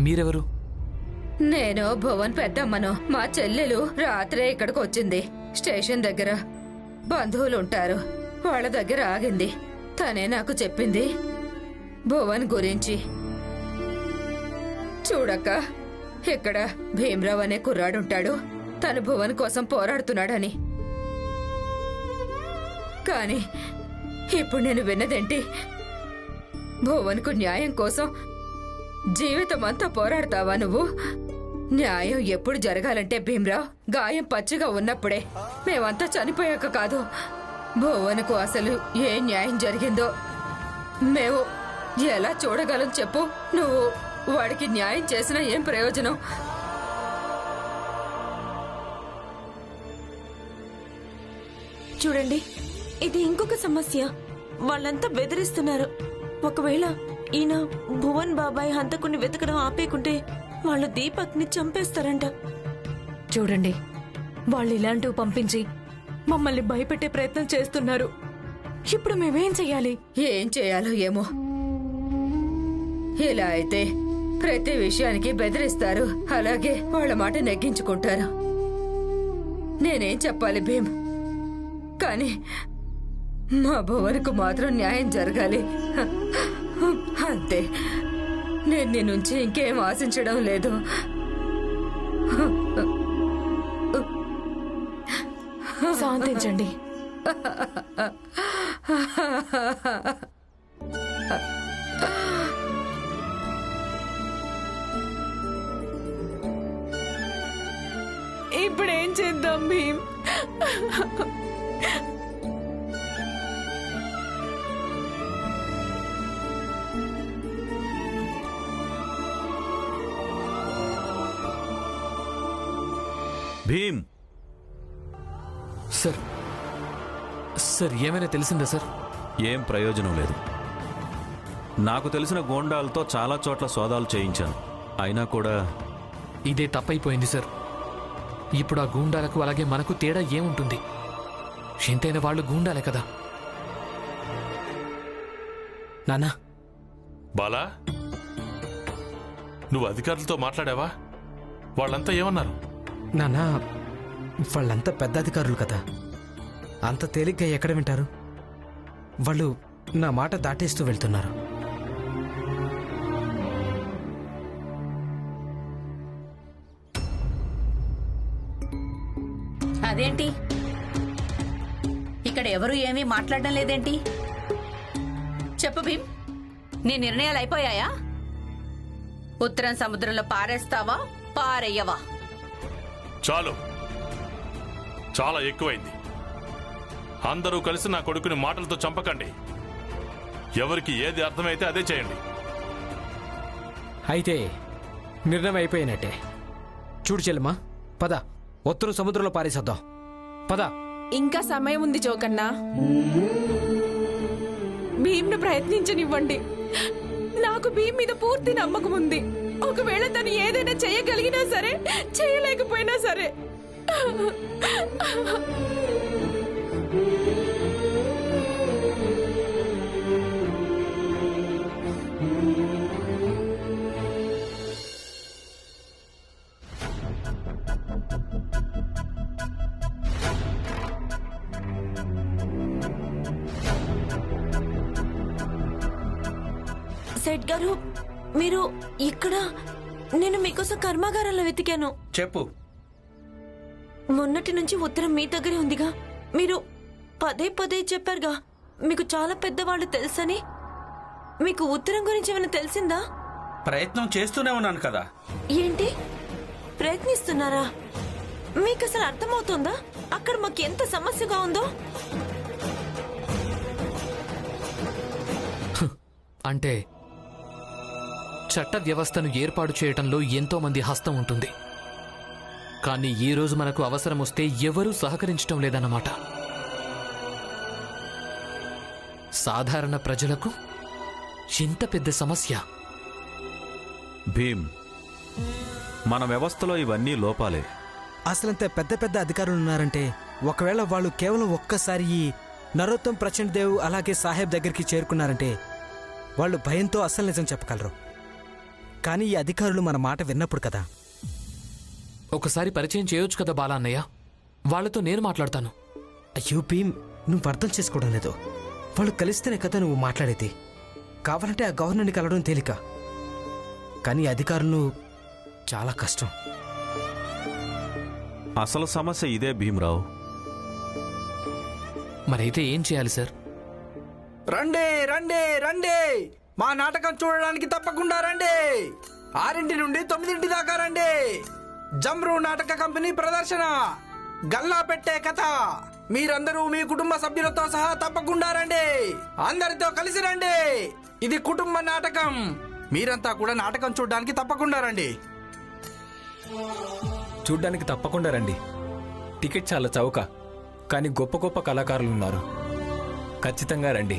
మీరెవరు? నేను భువన్ పెద్దమ్మను. మా చెల్లెలు రాత్రే ఇక్కడికి వచ్చింది. స్టేషన్ దగ్గర బంధువులుంటారు, వాళ్ళ దగ్గర ఆగింది. తనే నాకు చెప్పింది భువన్ గురించి. చూడక్క, ఇక్కడ భీమ్రావ్ అనే కుర్రాడుంటాడు. తను భువన్ కోసం పోరాడుతున్నాడని. కానీ ఇప్పుడు నేను విన్నదేంటి, భువన్కు న్యాయం కోసం జీవితం అంతా పోరాడతావా నువ్వు? న్యాయం ఎప్పుడు జరగాలంటే భీమ్రావ్, గాయం పచ్చిగా ఉన్నప్పుడే, మేమంతా చనిపోయాక కాదు. భువన్కు అసలు ఏ న్యాయం జరిగిందో మేము ఎలా చూడగలం చెప్పు? నువ్వు వాడికి న్యాయం చేసినా ఏం ప్రయోజనం? చూడండి, ఇది ఇంకొక సమస్య. వాళ్ళంతా బెదిరిస్తున్నారు. ఒకవేళ ఈయన భువన్ బాబాయ్ హంతకుని వెతకడం ఆపేకుంటే వాళ్ళు దీపక్ ని చంపేస్తారంట. చూడండి, వాళ్ళు ఇలాంటివి పంపించి మమ్మల్ని భయపెట్టే ప్రయత్నం చేస్తున్నారు. ఇప్పుడు మేమేం చెయ్యాలి? ఏం చేయాలో ఏమో. ఇలా అయితే ప్రతి విషయానికి బెదిరిస్తారు, అలాగే వాళ్ళ మాట నెగ్గించుకుంటారు. నేనేం చెప్పాలి భీమ్? కానీ మా భువన్కు మాత్రం న్యాయం జరగాలి, అంతే. నేను నీ నుంచి ఇంకేం ఆశించడం లేదు. శాంతించండి. ఇప్పుడేం చేద్దాం భీమ్? భీమ్ సార్, సార్ ఏమైనా తెలిసిందా సార్? ఏం ప్రయోజనం లేదు. నాకు తెలిసిన గోండాలతో చాలా చోట్ల సోదాలు చేయించాను, అయినా కూడా ఇదే తప్పైపోయింది సార్. ఇప్పుడు ఆ గూండాలకు అలాగే మనకు తేడా ఏముంటుంది? ఎంతైనా వాళ్ళు గూండాలే కదా. నానా, బాలా, నువ్వు అధికారులతో మాట్లాడావా? వాళ్ళంతా ఏమన్నారు? నానా, వాళ్ళంతా పెద్ద అధికారులు కదా, అంత తేలిగ్గా ఎక్కడ వింటారు? వాళ్ళు నా మాట దాటేస్తూ వెళ్తున్నారు. అదేంటి, ఇక్కడ ఎవరు ఏమీ మాట్లాడడం లేదేంటి? చెప్పు భీమ్, నీ నిర్ణయాలు అయిపోయాయా? ఉత్తరం సముద్రంలో పారేస్తావా, పారేయవా? చాలు, చాలా ఎక్కువైంది. అందరూ కలిసి నా కొడుకుని మాటలతో చంపకండి. ఎవరికి ఏది అర్థమైతే అదే చేయండి. అయితే నిర్ణయం అయిపోయినట్టే. చూడు చెల్లెమ్మా, పద, ఉత్తరం సముద్రంలో పారేసేద్దాం. పద. ఇంకా సమయం ఉంది జోకన్నా. భీమ్ను ప్రయత్నించనివ్వండి. నాకు భీమ్ మీద పూర్తి నమ్మకం ఉంది. ఒకవేళ తను ఏదైనా చేయగలిగినా సరే, చేయలేకపోయినా సరే. సెట్ గారు, మీరు ఇక్కడ? నేను మీకోసం కర్మాగారంలో వెతికాను. చెప్పు. మొన్నటి నుంచి ఉత్తరం మీ దగ్గరే ఉందిగా. మీరు పదే పదే చెప్పారుగా మీకు చాలా పెద్దవాళ్ళు తెలుసని. మీకు ఉత్తరం గురించి ఏమైనా తెలిసిందా? ప్రయత్నం చేస్తూనే ఉన్నాను కదా. ఏంటి ప్రయత్నిస్తున్నారా? మీకు అసలు అర్థమవుతుందా అక్కడ మాకు ఎంత సమస్యగా ఉందో? అంటే చట్ట వ్యవస్థను ఏర్పాటు చేయటంలో ఎంతో మంది హస్తం ఉంటుంది. కానీ ఈ రోజు మనకు అవసరం వస్తే ఎవరూ సహకరించటం లేదన్నమాట. సాధారణ ప్రజలకు ఎంత పెద్ద సమస్య. భీమ్, మన వ్యవస్థలో ఇవన్నీ లోపాలే. అసలంత పెద్ద పెద్ద అధికారులు ఉన్నారంటే, ఒకవేళ వాళ్ళు కేవలం ఒక్కసారి ఈ నరోత్తం ప్రచండ్ దేవ్ అలాగే సాహెబ్ దగ్గరికి చేరుకున్నారంటే వాళ్ళు భయంతో అస్సలు నిజం చెప్పగలరు. కానీ ఈ అధికారులు మన మాట విన్నప్పుడు కదా. ఒకసారి పరిచయం చేయొచ్చు కదా బాలా అన్నయ్య, వాళ్ళతో నేను మాట్లాడతాను. అయ్యో భీమ్, నువ్వు అర్థం చేసుకోవడం లేదు. వాళ్ళు కలిస్తేనే కదా నువ్వు మాట్లాడేది. కావాలంటే ఆ గవర్నర్ని కలవడం తేలిక, కానీ అధికారులు చాలా కష్టం. అసలు సమస్య ఇదే భీమరావు. మరైతే ఏం చేయాలి సార్? రండి రండి రండి, మా నాటకం చూడడానికి తప్పకుండా రండి. 6 నుండి 9 దాకా రండి. జమ్రు నాటక కంపెనీ ప్రదర్శన, గల్లా పెట్టే కథ. మీరందరూ మీ కుటుంబ సభ్యులతో సహా తప్పకుండా రండి. అందరితో కలిసి రండి. ఇది కుటుంబ నాటకం. మీరంతా కూడా నాటకం చూడడానికి తప్పకుండా రండి. చూడ్డానికి తప్పకుండా రండి. టికెట్ చాలా చౌక, కానీ గొప్ప గొప్ప కళాకారులు ఉన్నారు. ఖచ్చితంగా రండి.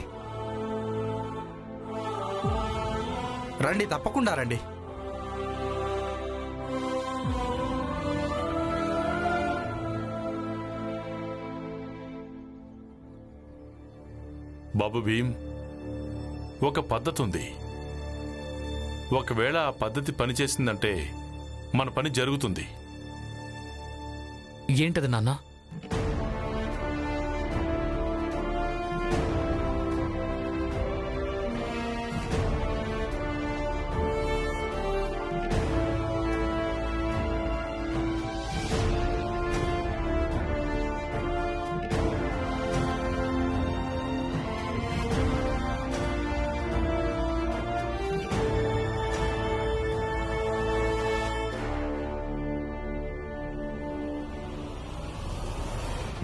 రండి, తప్పకుండా రండి. బాబు భీమ్, ఒక పద్ధతి ఉంది. ఒకవేళ ఆ పద్ధతి పనిచేసిందంటే మన పని జరుగుతుంది. ఏంటది నాన్న?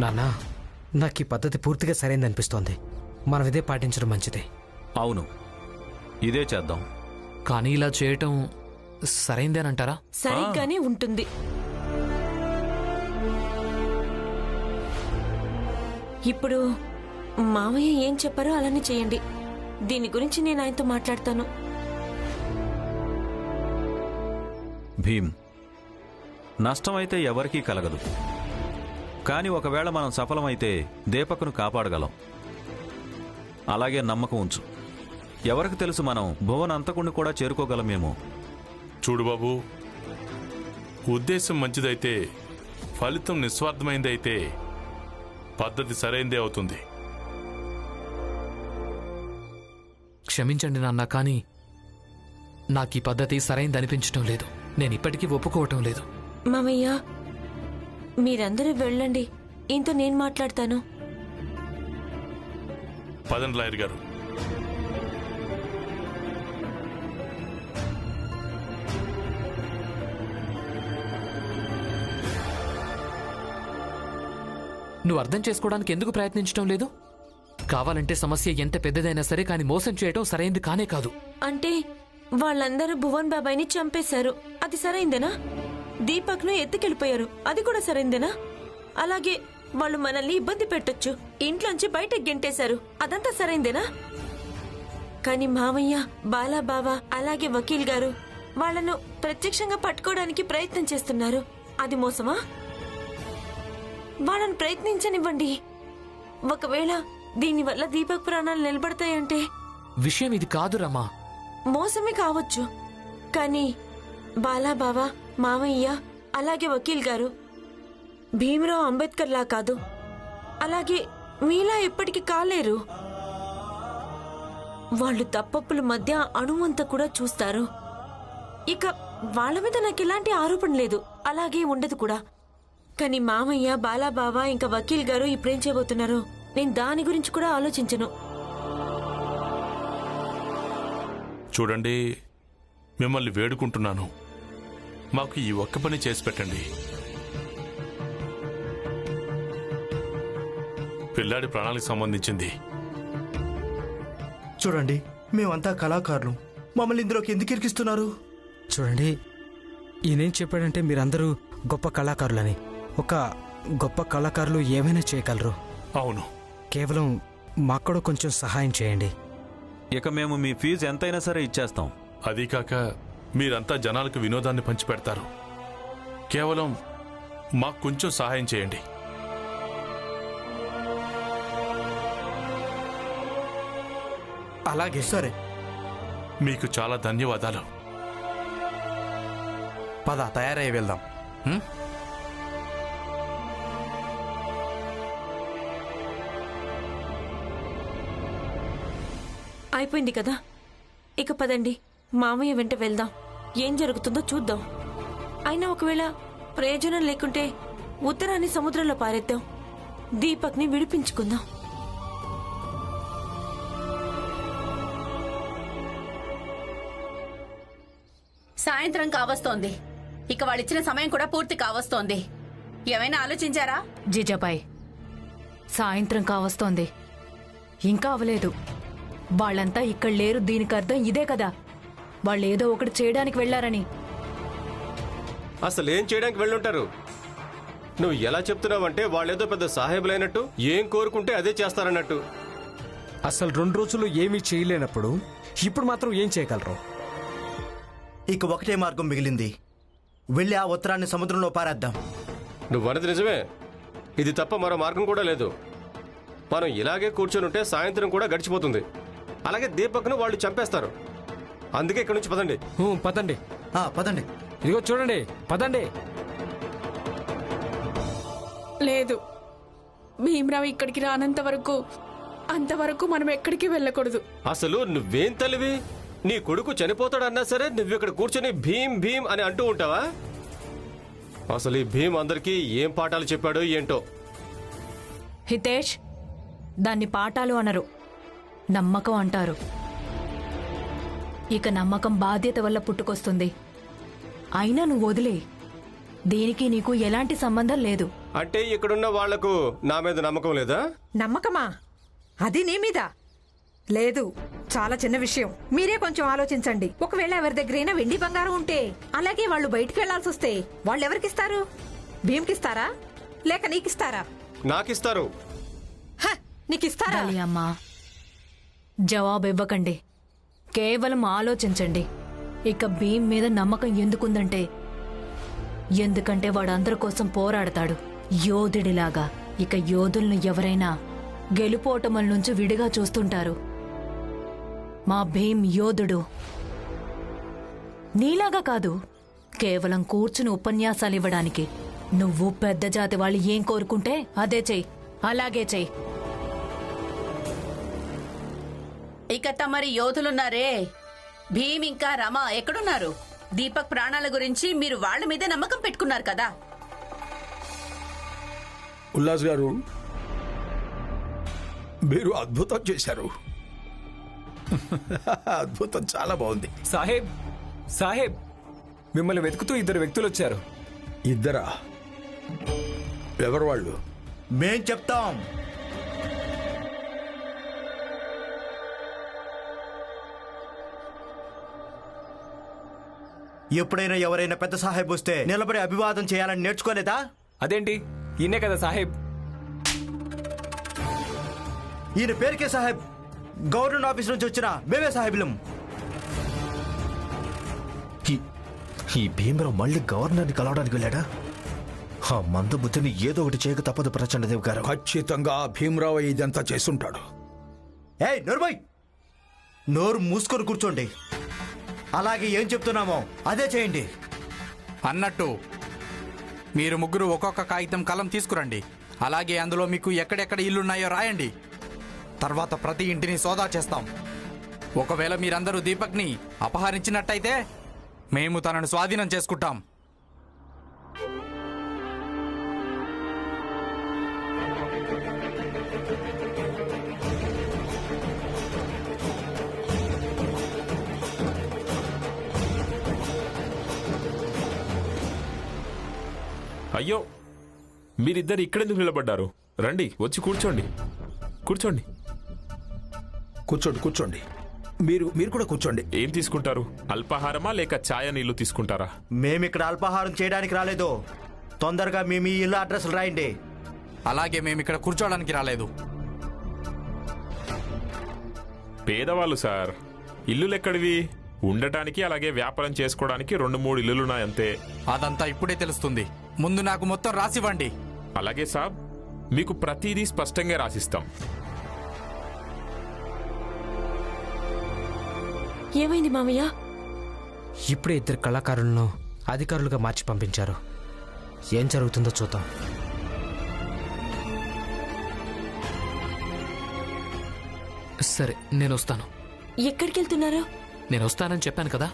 నాన్నా, నాకు ఈ పద్ధతి పూర్తిగా సరైందనిపిస్తోంది. మనం ఇదే పాటించడం మంచిది. అవును, ఇదే చేద్దాం. కానీ ఇలా చేయటం సరైందేనంటారా? సరిగ్గానే ఉంటుంది. ఇప్పుడు మావయ్య ఏం చెప్పారో అలానే చేయండి. దీని గురించి నేను ఆయనతో మాట్లాడతాను. భీమ్, నష్టమైతే ఎవరికీ కలగదు. కానీ ఒకవేళ మనం సఫలమైతే దీపక్ను కాపాడగలం. అలాగే నమ్మకం ఉంచు. ఎవరికి తెలుసు, మనం భువన్ అంతకుణ్ణి కూడా చేరుకోగలమేమో. చూడు బాబు, ఉద్దేశం మంచిదైతే, ఫలితం నిస్వార్థమైందైతే పద్ధతి సరైందే అవుతుంది. క్షమించండి నాన్న, కానీ నాకు ఈ పద్ధతి సరైందనిపించటం లేదు. నేను ఇప్పటికీ ఒప్పుకోవటం లేదు. మామయ్య, మీరందరూ వెళ్ళండి. ఇంతో నేను మాట్లాడతాను. పదండి లాయర్ గారు. నువ్వు అర్థం చేసుకోవడానికి ఎందుకు ప్రయత్నించడం లేదు? కావాలంటే సమస్య ఎంత పెద్దదైనా సరే, కానీ మోసం చేయటం సరైంది కానే కాదు. అంటే వాళ్ళందరూ భువన్ బాబాయ్ని చంపేశారు, అది సరైందేనా? దీపక్ ను ఎత్తుకెళ్ళిపోయారు, అది కూడా సరైందేనా? అలాగే వాళ్ళు మనల్ని ఇబ్బంది పెట్టొచ్చు, ఇంట్లోంచి బయటకు గెంటేశారు, అదంతా సరైందేనా? కానీ మావయ్య, బాలా బావ, అలాగే వకీల్ గారు వాళ్లను ప్రత్యక్షంగా పట్టుకోవడానికి ప్రయత్నం చేస్తున్నారు, అది మోసమా? వాళ్ళని ప్రయత్నించనివ్వండి. ఒకవేళ దీనివల్ల దీపక్ ప్రాణాలు నిలబడతాయంటే? విషయం ఇది కాదు రమా. మోసమే కావచ్చు, కానీ బాలా బావ, మావయ్య, అలాగే వకీల్ గారు భీమరావు అంబేద్కర్ లా కాదు, అలాగే మీలా ఎప్పటికీ కాలేరు. వాళ్ళు తప్పప్పుల మధ్య అణువంత కూడా చూస్తారు. ఇక వాళ్ళ మీద నాకు ఎలాంటి ఆరోపణ లేదు, అలాగే ఉండదు కూడా. కానీ మామయ్య, బాలాబావ, ఇంకా వకీల్ గారు ఇప్పుడేం చేయబోతున్నారు, నేను దాని గురించి కూడా ఆలోచించను. చూడండి, మిమ్మల్ని వేడుకుంటున్నాను, మాకు ఈ ఒక్క పని చేసి పెట్టండి. పిల్లాడి ప్రాణాలకు సంబంధించింది. చూడండి, మేమంతా కళాకారులు, మమ్మల్ని ఇందులోకి ఎందుకు ఇరికిస్తున్నారు? చూడండి, ఈయనేం చెప్పాడంటే మీరందరూ గొప్ప కళాకారులని. ఒక గొప్ప కళాకారులు ఏమైనా చేయగలరు. అవును, కేవలం మాకు కూడా కొంచెం సహాయం చేయండి. ఇక మేము మీ ఫీజు ఎంతైనా సరే ఇచ్చేస్తాం. అదీ కాక మీరంతా జనాలకు వినోదాన్ని పంచిపెడతారు. కేవలం మాకు కొంచెం సహాయం చేయండి. అలాగే, సరే. మీకు చాలా ధన్యవాదాలు. పద తయారయ్యి వెళ్దాం. అయిపోయింది కదా, ఇక పదండి మామయ్య వెంట వెళ్దాం. ఏం జరుగుతుందో చూద్దాం. అయినా ఒకవేళ ప్రయోజనం లేకుంటే ఉత్తరాన్ని సముద్రంలో పారేద్దాం. దీపక్ని విడిపించుకుందాం. సాయంత్రం కావస్తోంది. ఇక వాళ్ళిచ్చిన సమయం కూడా పూర్తి కావస్తోంది. ఏమైనా ఆలోచించారా? జీజాబాయ్, సాయంత్రం కావస్తోంది, ఇంకా అవలేదు. వాళ్ళంతా ఇక్కడ లేరు, దీనికి అర్థం ఇదే కదా, వాళ్ళు ఏదో ఒకటి చేయడానికి వెళ్లారని. అసలు ఏం చేయడానికి వెళ్ళుంటారు? నువ్వు ఎలా చెప్తున్నావంటే వాళ్ళేదో పెద్ద సాహేబులైనట్టు, ఏం కోరుకుంటే అదే చేస్తారన్నట్టు. అసలు 2 రోజులు ఏమీ చేయలేనప్పుడు ఇప్పుడు మాత్రం ఏం చేయగలరు? ఇక ఒకటే మార్గం మిగిలింది, వెళ్ళి ఆ ఉత్తరాన్ని సముద్రంలో పారేద్దాం. నువ్వన్నది నిజమే. ఇది తప్ప మరో మార్గం కూడా లేదు. మనం ఇలాగే కూర్చొని ఉంటే సాయంత్రం కూడా గడిచిపోతుంది. అలాగే దీపక్ను వాళ్ళు చంపేస్తారు. అందుకే ఇక్కడి నుంచి పదండి. పదండి. పదండి. ఇదిగో చూడండి, పదండి. లేదు, భీమరావు ఇక్కడికి రానంత వరకు అంతవరకు మనం ఎక్కడికి వెళ్ళకూడదు. అసలు నువ్వేం తల్లివి? నీ కొడుకు చనిపోతాడన్నా సరే నువ్వు ఇక్కడ కూర్చొని భీం భీం అని అంటూ ఉంటావా? అసలు ఈ భీం అందరికీ ఏం పాఠాలు చెప్పాడో ఏంటో. హితేష్, దాన్ని పాఠాలు అనరు, నమ్మకం అంటారు. ఇక నమ్మకం బాధ్యత వల్ల పుట్టుకొస్తుంది. అయినా నువ్వు వదిలే, దీనికి నీకు ఎలాంటి సంబంధం లేదు. అంటే ఇక్కడున్న వాళ్లకు నా మీద నమ్మకం లేదా? నమ్మకమా? అది నీ మీద లేదు. చాలా చిన్న విషయం, మీరే కొంచెం ఆలోచించండి. ఒకవేళ ఎవరి దగ్గరైనా వెండి బంగారం ఉంటే, అలాగే వాళ్ళు బయటికి వెళ్లాల్సి వస్తే వాళ్ళు ఎవరికిస్తారు? భీమ్కిస్తారా లేక నీకిస్తారా? నాకిస్తారు. నీకిస్తారా? అమ్మా, జవాబు ఇవ్వకండి, కేవలం ఆలోచించండి. ఇక భీమ్ మీద నమ్మకం ఎందుకంటే వాడు అందరి కోసం పోరాడతాడు, యోధుడిలాగా. ఇక యోధులను ఎవరైనా గెలుపోటముల నుంచి విడిగా చూస్తుంటారు. మా భీమ్ యోధుడు. నీలాగా కాదు, కేవలం కూర్చుని ఉపన్యాసాలు ఇవ్వడానికి. నువ్వు పెద్ద జాతి వాళ్ళు ఏం కోరుకుంటే అదే చెయ్యి, అలాగే చెయ్యి. ఇక తమరి యోధులున్నారే, భీమ్ ఇంకా రమ ఎక్కడున్నారు? దీపక్ ప్రాణాల గురించి మీరు వాళ్ళ మీదే నమ్మకం పెట్టుకున్నారు కదా. ఉల్లాస్ గారు, మీరు అద్భుతం చేశారు. అద్భుతం, చాలా బాగుంది. సాహెబ్, సాహెబ్, మిమ్మల్ని వెతుకుతూ 2 వ్యక్తులు వచ్చారు. ఇద్దరా? ఎవరు వాళ్ళు? మేం చెప్తాం. ఎప్పుడైనా ఎవరైనా పెద్ద సాహెబ్ వస్తే నిలబడి అభివాదం చేయాలని నేర్చుకోలేదా? అదేంటి, ఈయనే కదా సాహెబ్. ఈయన పేరుకే సాహెబ్. గవర్నమెంట్ ఆఫీస్ నుంచి వచ్చిన మేమే సాహెబులం. ఈ భీమరావు మళ్ళీ గవర్నర్ని కలవడానికి వెళ్ళాడా? ఆ మందబుద్ధిని ఏదో ఒకటి చేయక తప్పదు ప్రచండదేవ్ గారు. ఖచ్చితంగా భీమరావు ఇదంతా చేస్తుంటాడు. ఏయ్ నోర్మోయ్, నోరు మూసుకొని కూర్చోండి. అలాగే ఏం చెప్తున్నామో అదే చేయండి. అన్నట్టు మీరు ముగ్గురు ఒక్కొక్క కాగితం కలం తీసుకురండి. అలాగే అందులో మీకు ఎక్కడెక్కడ ఇల్లున్నాయో రాయండి. తర్వాత ప్రతి ఇంటిని సోదా చేస్తాం. ఒకవేళ మీరందరూ దీపక్ని అపహరించినట్టయితే మేము తనను స్వాధీనం చేసుకుంటాం. అయ్యో, మీరిద్దరు ఇక్కడెందుకు నిలబడ్డారు? రండి, వచ్చి కూర్చోండి. కూర్చోండి కూర్చోండి కూర్చోండి మీరు కూడా కూర్చోండి. ఏం తీసుకుంటారు? అల్పాహారమా లేక ఛాయ నీళ్లు తీసుకుంటారా? మేమిక్కడ అల్పాహారం చేయడానికి రాలేదు. తొందరగా మీ మీ ఇల్లు అడ్రస్లు రాయండి. అలాగే మేమిక్కడ కూర్చోడానికి రాలేదు. పేదవాళ్ళు సార్, ఇల్లులెక్కడివి? ఉండటానికి అలాగే వ్యాపారం చేసుకోవడానికి 2-3 ఇల్లులున్నాయంతే. అదంతా ఇప్పుడే తెలుస్తుంది. ముందు నాకు మొత్తం రాసివ్వండి. అలాగే సాబ్, మీకు ప్రతిదీ స్పష్టంగా రాసిస్తాం. ఏమైంది మామయ్య? ఇప్పుడే 2 కళాకారులను అధికారులుగా మార్చి పంపించారు. ఏం జరుగుతుందో చూద్దాం. సరే, నేను వస్తాను. ఎక్కడికి వెళ్తున్నారు? నేను వస్తానని చెప్పాను కదా.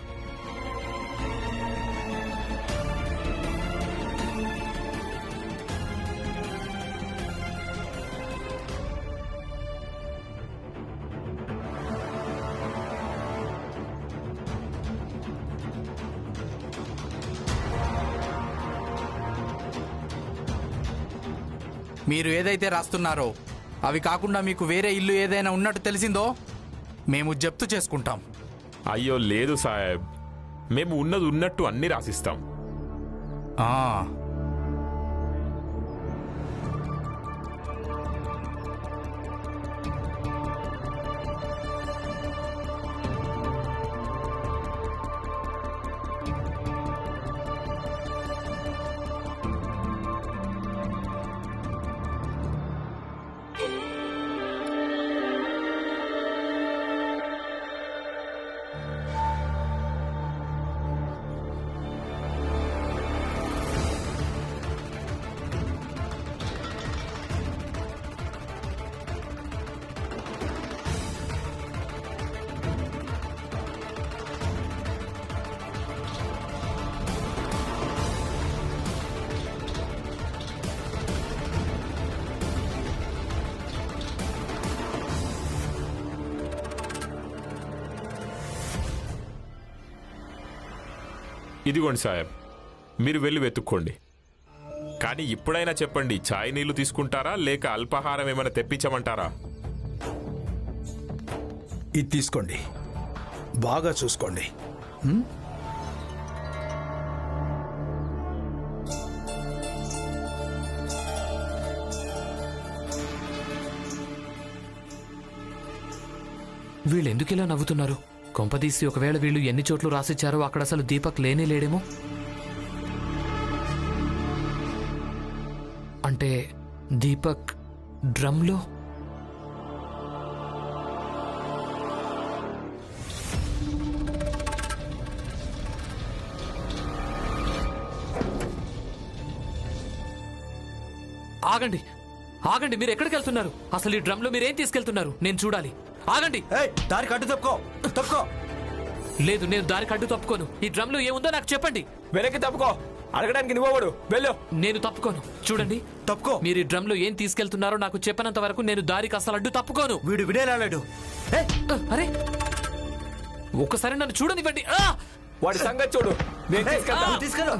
మీరు ఏదైతే రాస్తున్నారో అవి కాకుండా మీకు వేరే ఇల్లు ఏదైనా ఉన్నట్టు తెలిసిందో మేము జప్తు చేసుకుంటాం. అయ్యో లేదు సాహెబ్, మేము ఉన్నది ఉన్నట్టు అన్ని రాసిస్తాం. ఇదిగోండి సాహెబ్, మీరు వెళ్ళి వెతుక్కోండి. కానీ ఇప్పుడైనా చెప్పండి, ఛాయ్ నీళ్లు తీసుకుంటారా లేక అల్పాహారం ఏమైనా తెప్పించమంటారా? ఇది తీసుకోండి, బాగా చూసుకోండి. వీళ్ళు ఎందుకు ఇలా నవ్వుతున్నారు? కొంపదీసి ఒకవేళ వీళ్ళు ఎన్ని చోట్ల రాసిచ్చారో అక్కడ అసలు దీపక్ లేనే లేడేమో. అంటే దీపక్ డ్రమ్లో? ఆగండి ఆగండి, మీరు ఎక్కడికి వెళ్తున్నారు? అసలు ఈ డ్రమ్ లో మీరేం తీసుకెళ్తున్నారు? నేను చూడాలి. ఆగండి. దారికి అడ్డు తప్పుకో. తప్పుకో. లేదు, నేను దారికి అడ్డు తప్పుకోను. ఈ డ్రమ్ లో ఏముందో నాకు చెప్పండి. వెనక్కి తప్పుకో. అడగడానికి నువ్వడు వెళ్ళు. నేను తప్పుకోను. చూడండి, తప్పుకో. మీరు ఈ డ్రమ్ లో ఏం తీసుకెళ్తున్నారో నాకు చెప్పినంత వరకు నేను దారికి అసలు అడ్డు తప్పుకోను. వీడు వినేలాడు. అరే, ఒక్కసారి నన్ను చూడనివ్వండి. వాడి సంగతి చూడు. తీసుకెళ్ళు.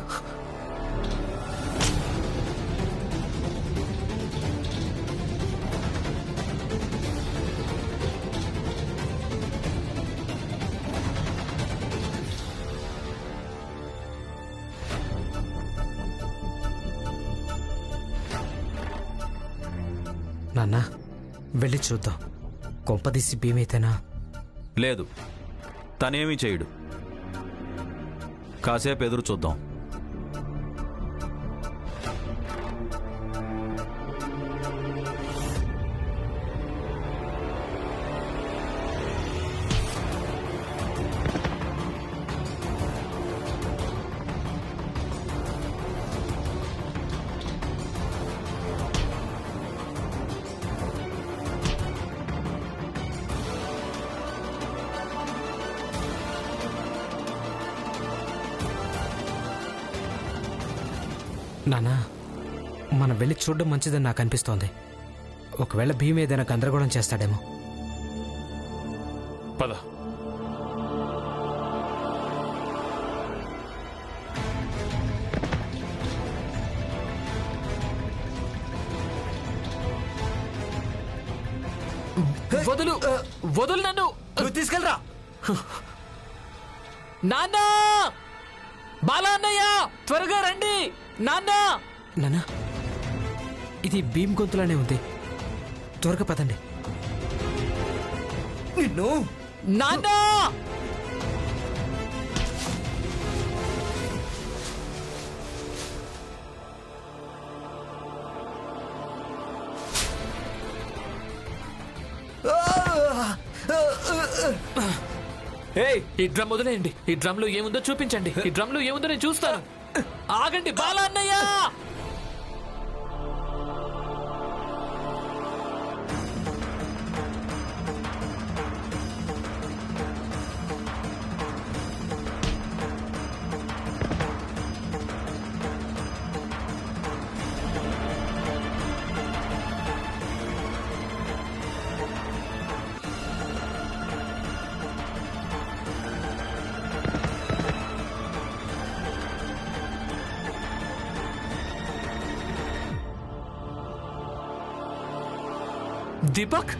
నాన్న, వెళ్ళి చూద్దాం. కొంపదీసి భీమైతేనా? లేదు, తనేమీ చేయడు. కాసేపు ఎదురు చూద్దాం. నానా, మనం వెళ్ళి చూడడం మంచిదని నాకు అనిపిస్తోంది. ఒకవేళ భీమ్ ఏదైనా గందరగోళం చేస్తాడేమో. పద. వదులు వదులు నన్ను. నువ్వు తీసుకెళ్ళరా. నాన్న, బాలా అన్నయ్య, త్వరగా రండి. నాన్న. నానా, ఇది భీమ్ గొంతులానే ఉంది. త్వరగా పదండి. నిన్ను. నాన్న. ఈ డ్రమ్ వదిలేయండి. ఈ డ్రమ్ లో ఏముందో చూపించండి. ఈ డ్రమ్ లో ఏముందో నేను చూస్తాను. ఆగండి బాలా అన్నయ్య. దీపక్